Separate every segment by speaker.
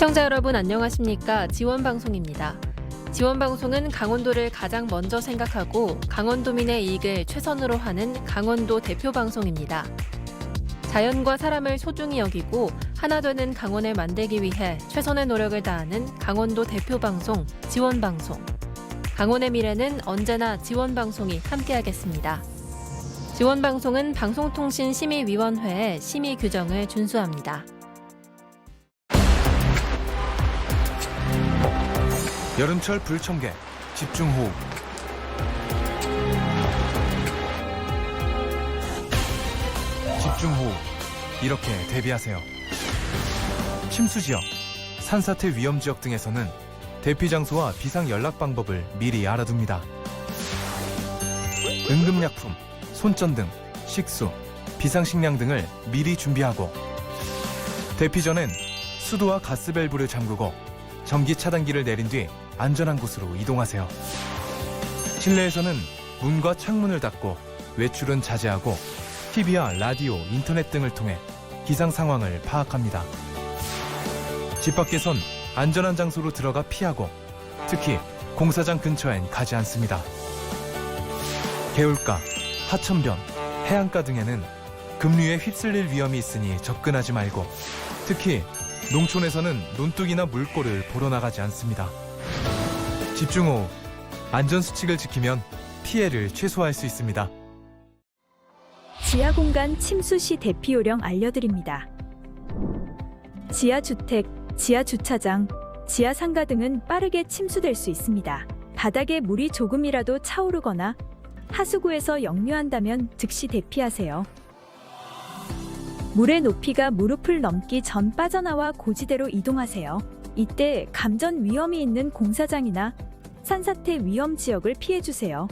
Speaker 1: 시청자 여러분 안녕하십니까? 지원방송입니다. 지원방송은 강원도를 가장 먼저 생각하고 강원도민의 이익을 최선으로 하는 강원도 대표방송입니다. 자연과 사람을 소중히 여기고 하나 되는 강원을 만들기 위해 최선의 노력을 다하는 강원도 대표방송 지원방송. 강원의 미래는 언제나 지원방송이 함께하겠습니다. 지원방송은 방송통신심의위원회의 심의 규정을 준수합니다.
Speaker 2: 여름철 불청객, 집중호흡. 집중호흡. 이렇게 대비하세요. 침수지역, 산사태 위험지역 등에서는 대피장소와 비상연락 방법을 미리 알아둡니다. 응급약품, 손전등, 식수, 비상식량 등을 미리 준비하고 대피 전엔 수도와 가스밸브를 잠그고 전기 차단기를 내린 뒤 안전한 곳으로 이동하세요. 실내에서는 문과 창문을 닫고 외출은 자제하고 TV와 라디오, 인터넷 등을 통해 기상 상황을 파악합니다. 집 밖에선 안전한 장소로 들어가 피하고 특히 공사장 근처엔 가지 않습니다. 개울가, 하천변, 해안가 등에는 급류에 휩쓸릴 위험이 있으니 접근하지 말고 특히 농촌에서는 논둑이나 물골을 보러 나가지 않습니다. 집중호흡, 안전수칙을 지키면 피해를 최소화할 수 있습니다.
Speaker 3: 지하공간 침수 시 대피 요령 알려드립니다. 지하주택, 지하주차장, 지하상가 등은 빠르게 침수될 수 있습니다. 바닥에 물이 조금이라도 차오르거나 하수구에서 역류한다면 즉시 대피하세요. 물의 높이가 무릎을 넘기 전 빠져나와 고지대로 이동하세요. 이때 감전 위험이 있는 공사장이나 산사태 위험 지역을 피해주세요.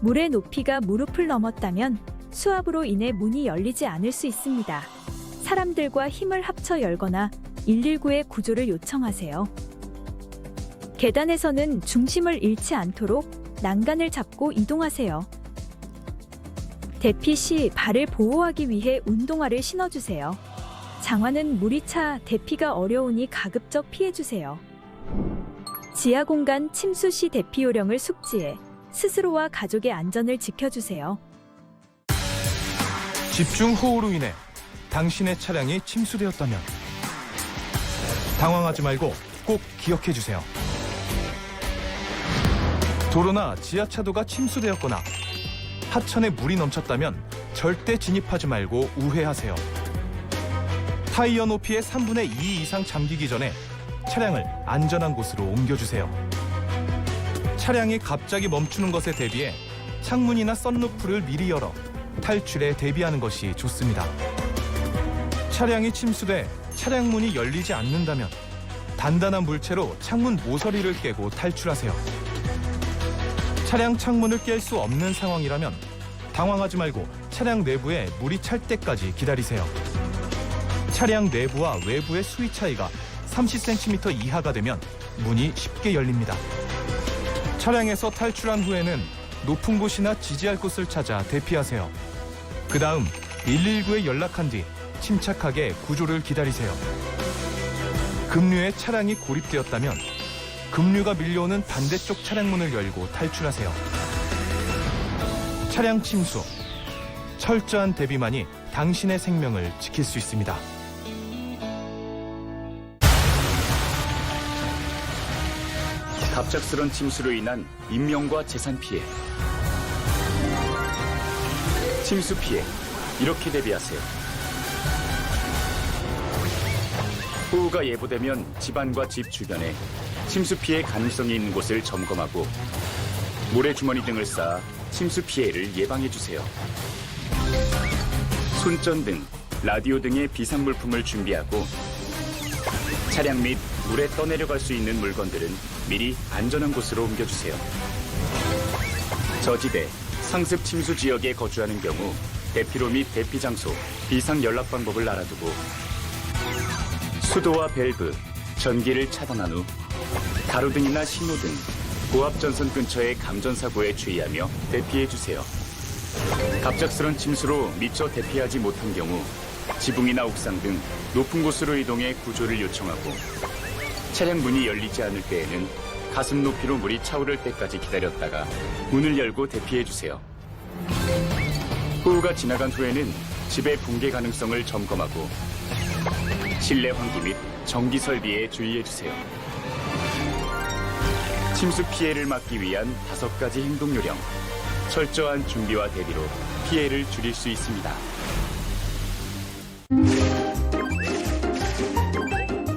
Speaker 3: 물의 높이가 무릎을 넘었다면 수압으로 인해 문이 열리지 않을 수 있습니다. 사람들과 힘을 합쳐 열거나 119에 구조를 요청하세요. 계단에서는 중심을 잃지 않도록 난간을 잡고 이동하세요. 대피 시 발을 보호하기 위해 운동화를 신어주세요. 장화는 물이 차 대피가 어려우니 가급적 피해주세요. 지하공간 침수 시 대피 요령을 숙지해 스스로와 가족의 안전을 지켜주세요.
Speaker 2: 집중호우로 인해 당신의 차량이 침수되었다면 당황하지 말고 꼭 기억해주세요. 도로나 지하차도가 침수되었거나 하천에 물이 넘쳤다면 절대 진입하지 말고 우회하세요. 타이어 높이의 3분의 2 이상 잠기기 전에 차량을 안전한 곳으로 옮겨주세요. 차량이 갑자기 멈추는 것에 대비해 창문이나 썬루프를 미리 열어 탈출에 대비하는 것이 좋습니다. 차량이 침수돼 차량 문이 열리지 않는다면 단단한 물체로 창문 모서리를 깨고 탈출하세요. 차량 창문을 깰 수 없는 상황이라면 당황하지 말고 차량 내부에 물이 찰 때까지 기다리세요. 차량 내부와 외부의 수위 차이가 30cm 이하가 되면 문이 쉽게 열립니다. 차량에서 탈출한 후에는 높은 곳이나 지지할 곳을 찾아 대피하세요. 그 다음 119에 연락한 뒤 침착하게 구조를 기다리세요. 급류에 차량이 고립되었다면 급류가 밀려오는 반대쪽 차량 문을 열고 탈출하세요. 차량 침수, 철저한 대비만이 당신의 생명을 지킬 수 있습니다.
Speaker 4: 갑작스런 침수로 인한 인명과 재산 피해. 침수 피해, 이렇게 대비하세요. 호우가 예보되면 집안과 집 주변에 침수 피해 가능성이 있는 곳을 점검하고 모래주머니 등을 쌓아 침수 피해를 예방해주세요. 손전등, 라디오 등의 비상물품을 준비하고 차량 및 물에 떠내려갈 수 있는 물건들은 미리 안전한 곳으로 옮겨주세요. 저지대, 상습 침수 지역에 거주하는 경우 대피로 및 대피 장소, 비상 연락 방법을 알아두고 수도와 밸브, 전기를 차단한 후 가로등이나 신호등, 고압전선 근처의 감전사고에 주의하며 대피해주세요. 갑작스런 침수로 미처 대피하지 못한 경우 지붕이나 옥상 등 높은 곳으로 이동해 구조를 요청하고 차량 문이 열리지 않을 때에는 가슴 높이로 물이 차오를 때까지 기다렸다가 문을 열고 대피해 주세요. 호우가 지나간 후에는 집의 붕괴 가능성을 점검하고 실내 환기 및 전기 설비에 주의해 주세요. 침수 피해를 막기 위한 5가지 행동 요령, 철저한 준비와 대비로 피해를 줄일 수 있습니다.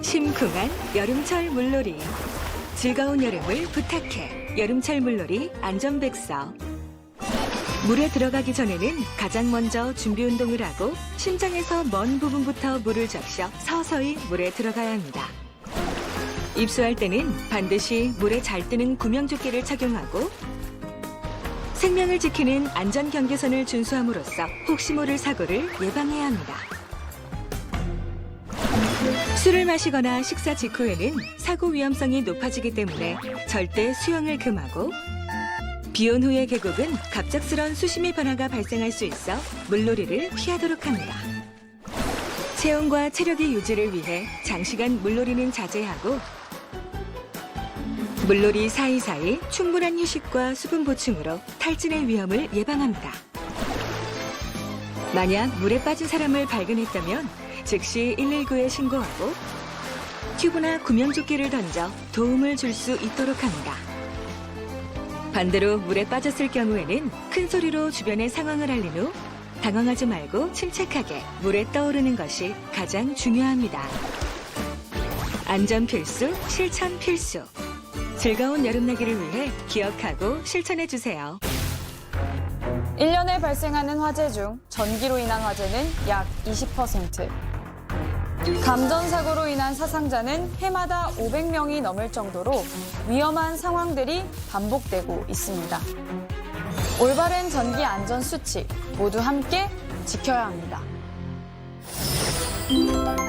Speaker 5: 심쿵한 여름철 물놀이. 즐거운 여름을 부탁해. 여름철 물놀이 안전백서. 물에 들어가기 전에는 가장 먼저 준비 운동을 하고 심장에서 먼 부분부터 물을 적셔 서서히 물에 들어가야 합니다. 입수할 때는 반드시 물에 잘 뜨는 구명조끼를 착용하고 생명을 지키는 안전경계선을 준수함으로써 혹시 모를 사고를 예방해야 합니다. 술을 마시거나 식사 직후에는 사고 위험성이 높아지기 때문에 절대 수영을 금하고 비온 후의 계곡은 갑작스런 수심의 변화가 발생할 수 있어 물놀이를 피하도록 합니다. 체온과 체력의 유지를 위해 장시간 물놀이는 자제하고 물놀이 사이사이 충분한 휴식과 수분 보충으로 탈진의 위험을 예방합니다. 만약 물에 빠진 사람을 발견했다면 즉시 119에 신고하고 튜브나 구명조끼를 던져 도움을 줄 수 있도록 합니다. 반대로 물에 빠졌을 경우에는 큰 소리로 주변의 상황을 알린 후 당황하지 말고 침착하게 물에 떠오르는 것이 가장 중요합니다. 안전 필수, 실천 필수. 즐거운 여름나기를 위해 기억하고 실천해 주세요.
Speaker 6: 1년에 발생하는 화재 중 전기로 인한 화재는 약 20%. 감전사고로 인한 사상자는 해마다 500명이 넘을 정도로 위험한 상황들이 반복되고 있습니다. 올바른 전기 안전 수칙 모두 함께 지켜야 합니다.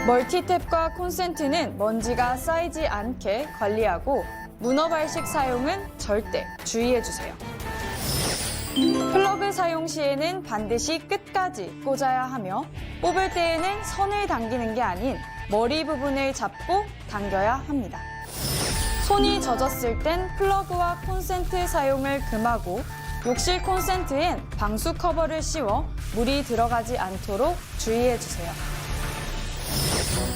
Speaker 6: 멀티탭과 콘센트는 먼지가 쌓이지 않게 관리하고 문어 발식 사용은 절대 주의해주세요. 플러그 사용 시에는 반드시 끝까지 꽂아야 하며 뽑을 때에는 선을 당기는 게 아닌 머리 부분을 잡고 당겨야 합니다. 손이 젖었을 땐 플러그와 콘센트 사용을 금하고 욕실 콘센트엔 방수 커버를 씌워 물이 들어가지 않도록 주의해주세요.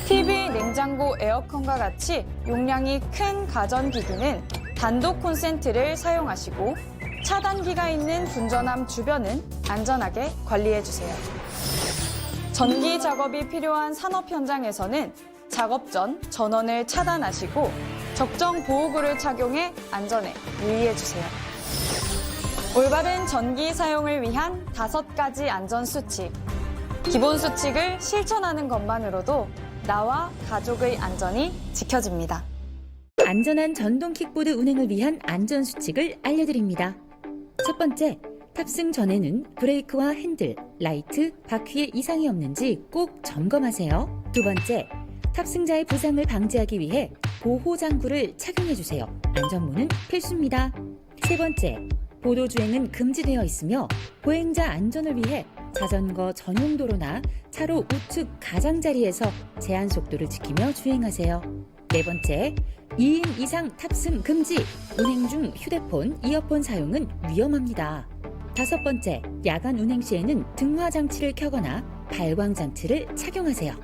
Speaker 6: TV, 냉장고, 에어컨과 같이 용량이 큰 가전기기는 단독 콘센트를 사용하시고 차단기가 있는 분전함 주변은 안전하게 관리해주세요. 전기 작업이 필요한 산업 현장에서는 작업 전 전원을 차단하시고 적정 보호구를 착용해 안전에 유의해주세요. 올바른 전기 사용을 위한 5가지 안전 수칙. 기본 수칙을 실천하는 것만으로도 나와 가족의 안전이 지켜집니다.
Speaker 7: 안전한 전동 킥보드 운행을 위한 안전 수칙을 알려드립니다. 첫 번째, 탑승 전에는 브레이크와 핸들, 라이트, 바퀴에 이상이 없는지 꼭 점검하세요. 두 번째, 탑승자의 부상을 방지하기 위해 보호장구를 착용해주세요. 안전모는 필수입니다. 세 번째, 보도주행은 금지되어 있으며 보행자 안전을 위해 자전거 전용 도로나 차로 우측 가장자리에서 제한 속도를 지키며 주행하세요. 네 번째, 2인 이상 탑승 금지. 운행 중 휴대폰, 이어폰 사용은 위험합니다. 다섯 번째, 야간 운행 시에는 등화 장치를 켜거나 발광 장치를 착용하세요.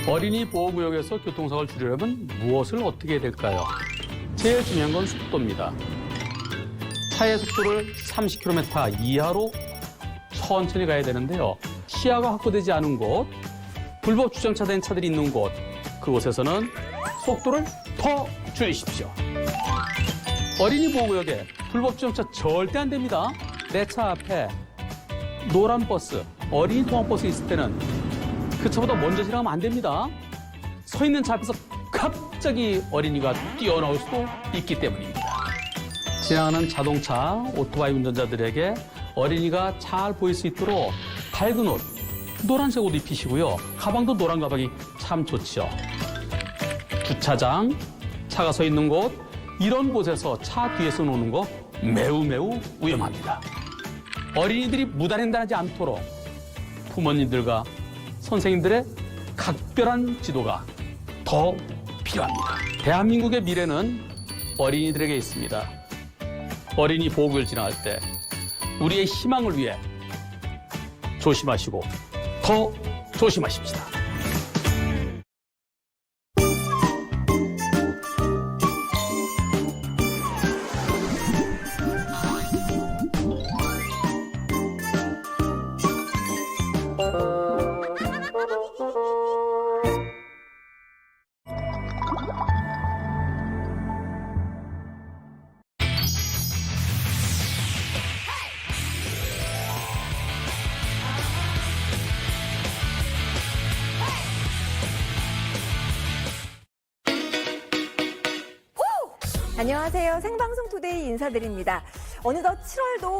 Speaker 8: 어린이 보호구역에서 교통사고를 줄이려면 무엇을 어떻게 해야 될까요? 제일 중요한 건 속도입니다. 차의 속도를 30km 이하로 천천히 가야 되는데요. 시야가 확보되지 않은 곳, 불법 주정차된 차들이 있는 곳, 그곳에서는 속도를 더 줄이십시오. 어린이 보호구역에 불법 주정차 절대 안 됩니다. 내 차 앞에 노란 버스, 어린이 통학버스 있을 때는 그 차보다 먼저 지나가면 안 됩니다. 서 있는 차 앞에서 갑자기 어린이가 뛰어나올 수도 있기 때문입니다. 지나가는 자동차, 오토바이 운전자들에게 어린이가 잘 보일 수 있도록 밝은 옷, 노란색 옷 입히시고요. 가방도 노란 가방이 참 좋죠. 주차장, 차가 서 있는 곳, 이런 곳에서 차 뒤에서 노는 거 매우 위험합니다. 어린이들이 무단횡단하지 않도록 부모님들과 선생님들의 각별한 지도가 더 필요합니다. 대한민국의 미래는 어린이들에게 있습니다. 어린이 보호구를 지나갈 때 우리의 희망을 위해 조심하시고 더 조심하십시다.
Speaker 9: 안녕하세요. 생방송 투데이 인사드립니다. 어느덧 7월도